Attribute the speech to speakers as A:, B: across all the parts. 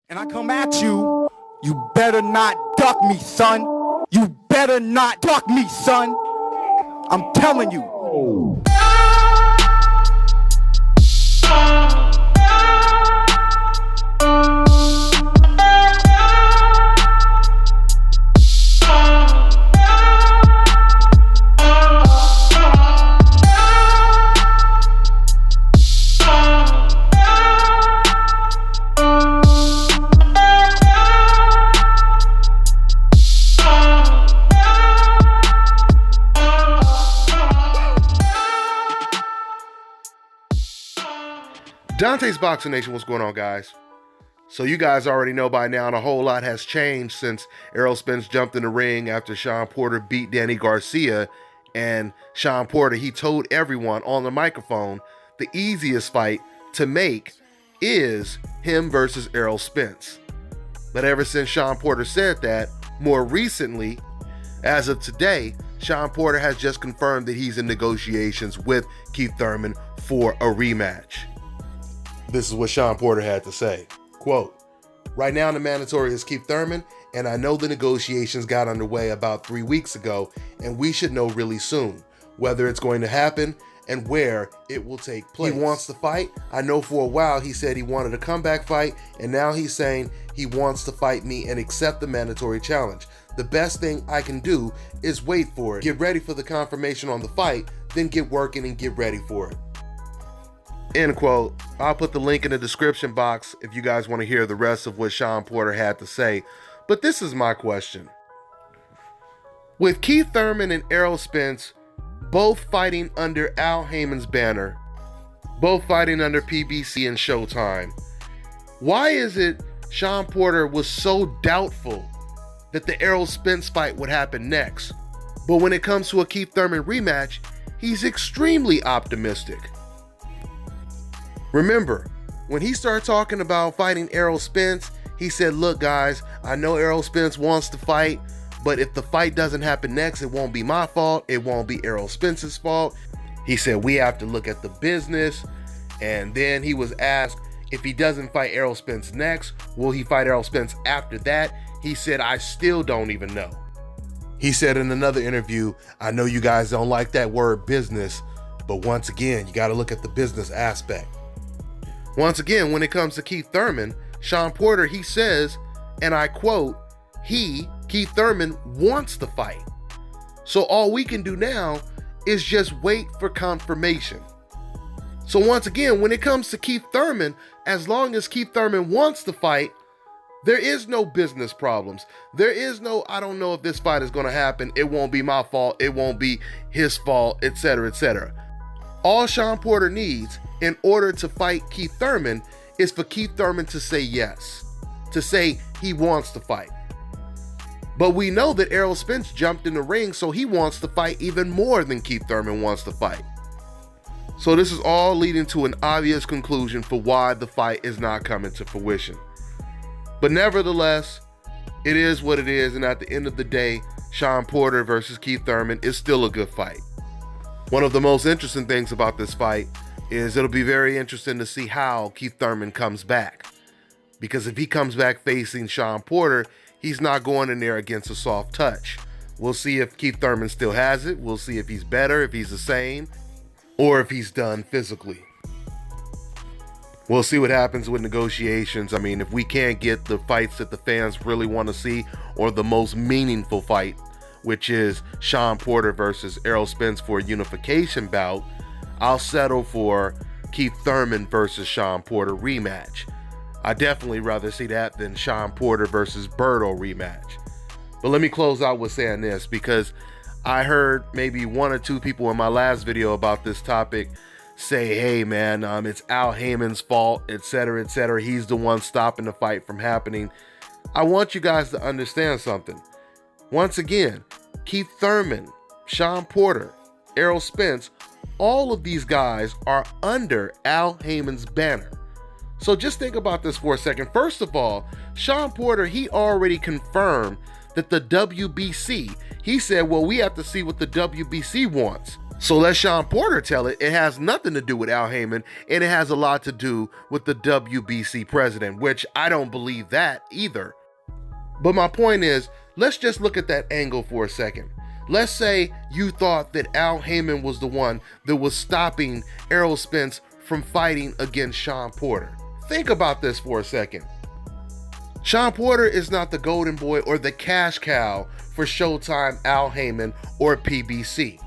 A: and I come at you, you better not duck me, son. You better not duck me, son. I'm telling you.
B: Dante's Boxing Nation, what's going on, guys? So you guys already know by now, and a whole lot has changed since Errol Spence jumped in the ring after Shawn Porter beat Danny Garcia. And Shawn Porter, he told everyone on the microphone the easiest fight to make is him versus Errol Spence. But ever since Shawn Porter said that, more recently, as of today, Shawn Porter has just confirmed that he's in negotiations with Keith Thurman for a rematch. This is what Shawn Porter had to say. Quote, "Right now the mandatory is Keith Thurman, and I know the negotiations got underway about 3 weeks ago, and we should know really soon whether it's going to happen and where it will take place. He wants to fight. I know for a while he said he wanted a comeback fight, and now he's saying he wants to fight me and accept the mandatory challenge. The best thing I can do is wait for it, get ready for the confirmation on the fight, then get working and get ready for it." End quote. I'll put the link in the description box if you guys want to hear the rest of what Shawn Porter had to say. But this is my question. With Keith Thurman and Errol Spence both fighting under Al Heyman's banner, both fighting under PBC and Showtime, why is it Shawn Porter was so doubtful that the Errol Spence fight would happen next? But when it comes to a Keith Thurman rematch, he's extremely optimistic. Remember, when he started talking about fighting Errol Spence, he said, "Look, guys, I know Errol Spence wants to fight, but if the fight doesn't happen next, it won't be my fault. It won't be Errol Spence's fault." He said, "We have to look at the business." And then he was asked, if he doesn't fight Errol Spence next, will he fight Errol Spence after that? He said, "I still don't even know." He said in another interview, "I know you guys don't like that word business, but once again, you got to look at the business aspect." Once again, when it comes to Keith Thurman, Shawn Porter, he says, and I quote, Keith Thurman, wants to fight. So all we can do now is just wait for confirmation. So once again, when it comes to Keith Thurman, as long as Keith Thurman wants to fight, there is no business problems. There is no, I don't know if this fight is going to happen. It won't be my fault. It won't be his fault, etc., etc. All Shawn Porter needs in order to fight Keith Thurman is for Keith Thurman to say yes, to say he wants to fight. But we know that Errol Spence jumped in the ring, so he wants to fight even more than Keith Thurman wants to fight. So this is all leading to an obvious conclusion for why the fight is not coming to fruition. But nevertheless, it is what it is, and at the end of the day, Shawn Porter versus Keith Thurman is still a good fight. One of the most interesting things about this fight is it'll be very interesting to see how Keith Thurman comes back. Because if he comes back facing Shawn Porter, he's not going in there against a soft touch. We'll see if Keith Thurman still has it. We'll see if he's better, if he's the same, or if he's done physically. We'll see what happens with negotiations. I mean, if we can't get the fights that the fans really want to see, or the most meaningful fight, which is Shawn Porter versus Errol Spence for a unification bout, I'll settle for Keith Thurman versus Shawn Porter rematch. I definitely rather see that than Shawn Porter versus Berto rematch. But let me close out with saying this, because I heard maybe one or two people in my last video about this topic say, "Hey man, it's Al Heyman's fault, etc., etc. He's the one stopping the fight from happening." I want you guys to understand something. Once again, Keith Thurman, Shawn Porter, Errol Spence, all of these guys are under Al Heyman's banner. So just think about this for a second. First of all, Shawn Porter, he already confirmed that the WBC, he said, well, we have to see what the WBC wants. So let Shawn Porter tell it. It has nothing to do with Al Heyman, and it has a lot to do with the WBC president, which I don't believe that either. But my point is, let's just look at that angle for a second. Let's say you thought that Al Heyman was the one that was stopping Errol Spence from fighting against Shawn Porter. Think about this for a second. Shawn Porter is not the golden boy or the cash cow for Showtime, Al Heyman, or PBC.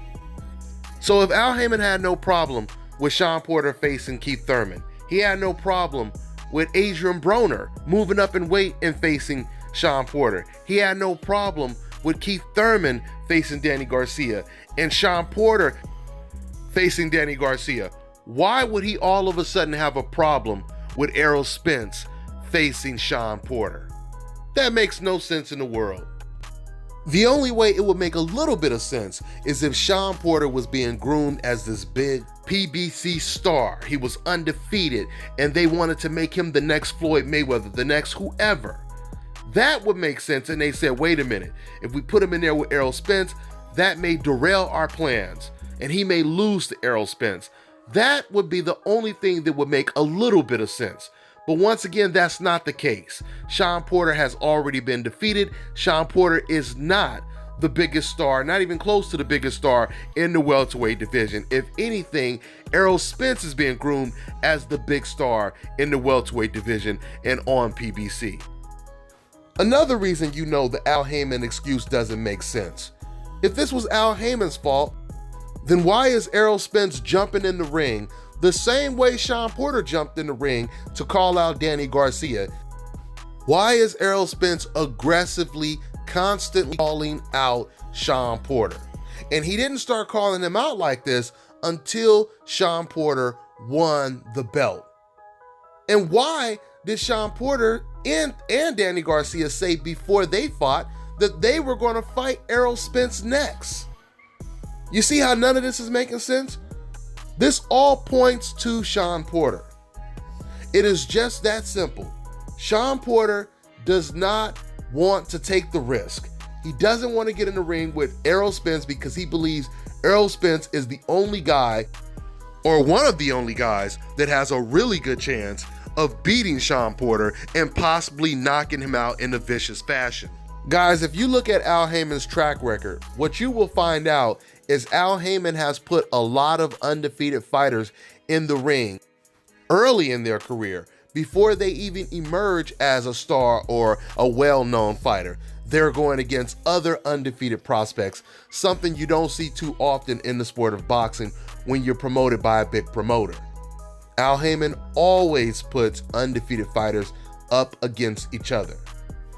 B: So if Al Heyman had no problem with Shawn Porter facing Keith Thurman, he had no problem with Adrian Broner moving up in weight and facing Shawn Porter, he had no problem with Keith Thurman facing Danny Garcia and Shawn Porter facing Danny Garcia, why would he all of a sudden have a problem with Errol Spence facing Shawn Porter? That makes no sense in the world. The only way it would make a little bit of sense is if Shawn Porter was being groomed as this big PBC star. He was undefeated and they wanted to make him the next Floyd Mayweather, the next whoever. That would make sense, and they said, wait a minute, if we put him in there with Errol Spence, that may derail our plans and he may lose to Errol Spence. That would be the only thing that would make a little bit of sense. But once again, that's not the case. Shawn Porter has already been defeated. Shawn Porter is not the biggest star, not even close to the biggest star in the welterweight division. If anything, Errol Spence is being groomed as the big star in the welterweight division and on PBC. Another reason you know the Al Heyman excuse doesn't make sense. If this was Al Heyman's fault, then why is Errol Spence jumping in the ring the same way Shawn Porter jumped in the ring to call out Danny Garcia? Why is Errol Spence aggressively, constantly calling out Shawn Porter? And he didn't start calling him out like this until Shawn Porter won the belt. And why did Shawn Porter and Danny Garcia say before they fought that they were going to fight Errol Spence next? You see how none of this is making sense? This all points to Shawn Porter. It is just that simple. Shawn Porter does not want to take the risk. He doesn't want to get in the ring with Errol Spence because he believes Errol Spence is the only guy, or one of the only guys, that has a really good chance of beating Shawn Porter and possibly knocking him out in a vicious fashion. Guys, if you look at Al Heyman's track record, what you will find out is Al Heyman has put a lot of undefeated fighters in the ring early in their career, before they even emerge as a star or a well-known fighter. They're going against other undefeated prospects, something you don't see too often in the sport of boxing when you're promoted by a big promoter. Al Heyman always puts undefeated fighters up against each other.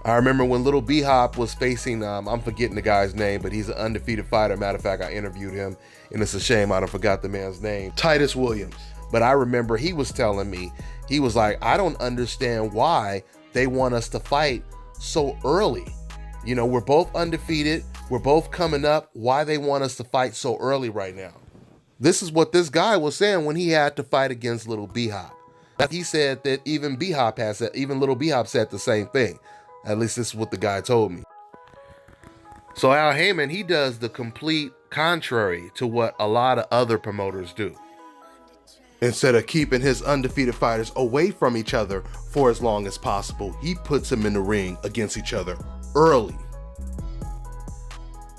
B: I remember when Little B-Hop was facing, I'm forgetting the guy's name, but he's an undefeated fighter. Matter of fact, I interviewed him, and it's a shame I forgot the man's name, Titus Williams. But I remember he was telling me, he was like, I don't understand why they want us to fight so early. You know, we're both undefeated, we're both coming up, why they want us to fight so early right now? This is what this guy was saying when he had to fight against Little B-Hop. He said that even Little B-Hop said the same thing. At least this is what the guy told me. So Al Heyman, he does the complete contrary to what a lot of other promoters do. Instead of keeping his undefeated fighters away from each other for as long as possible, he puts them in the ring against each other early.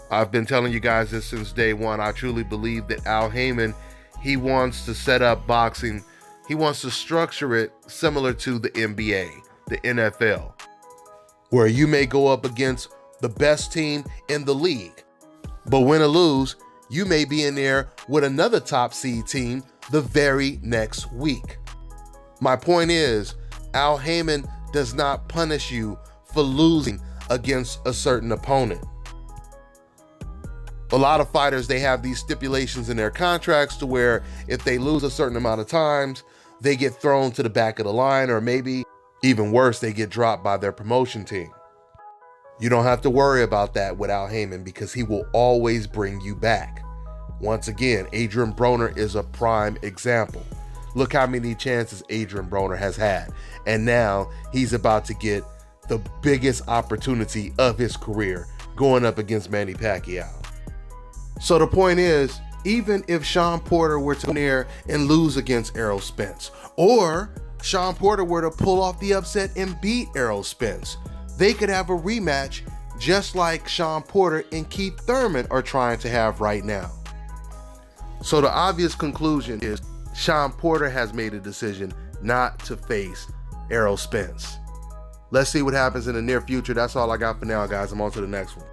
B: I've been telling you guys this since day one. I truly believe that Al Heyman, he wants to set up boxing, he wants to structure it similar to the NBA, the NFL, where you may go up against the best team in the league, but win or lose, you may be in there with another top seed team the very next week. My point is, Al Heyman does not punish you for losing against a certain opponent. A lot of fighters, they have these stipulations in their contracts to where if they lose a certain amount of times, they get thrown to the back of the line, or maybe even worse, they get dropped by their promotion team. You don't have to worry about that with Al Heyman because he will always bring you back. Once again, Adrian Broner is a prime example. Look how many chances Adrian Broner has had. And now he's about to get the biggest opportunity of his career going up against Manny Pacquiao. So the point is, even if Shawn Porter were to near and lose against Errol Spence, or Shawn Porter were to pull off the upset and beat Errol Spence, they could have a rematch just like Shawn Porter and Keith Thurman are trying to have right now. So the obvious conclusion is Shawn Porter has made a decision not to face Errol Spence. Let's see what happens in the near future. That's all I got for now, guys. I'm on to the next one.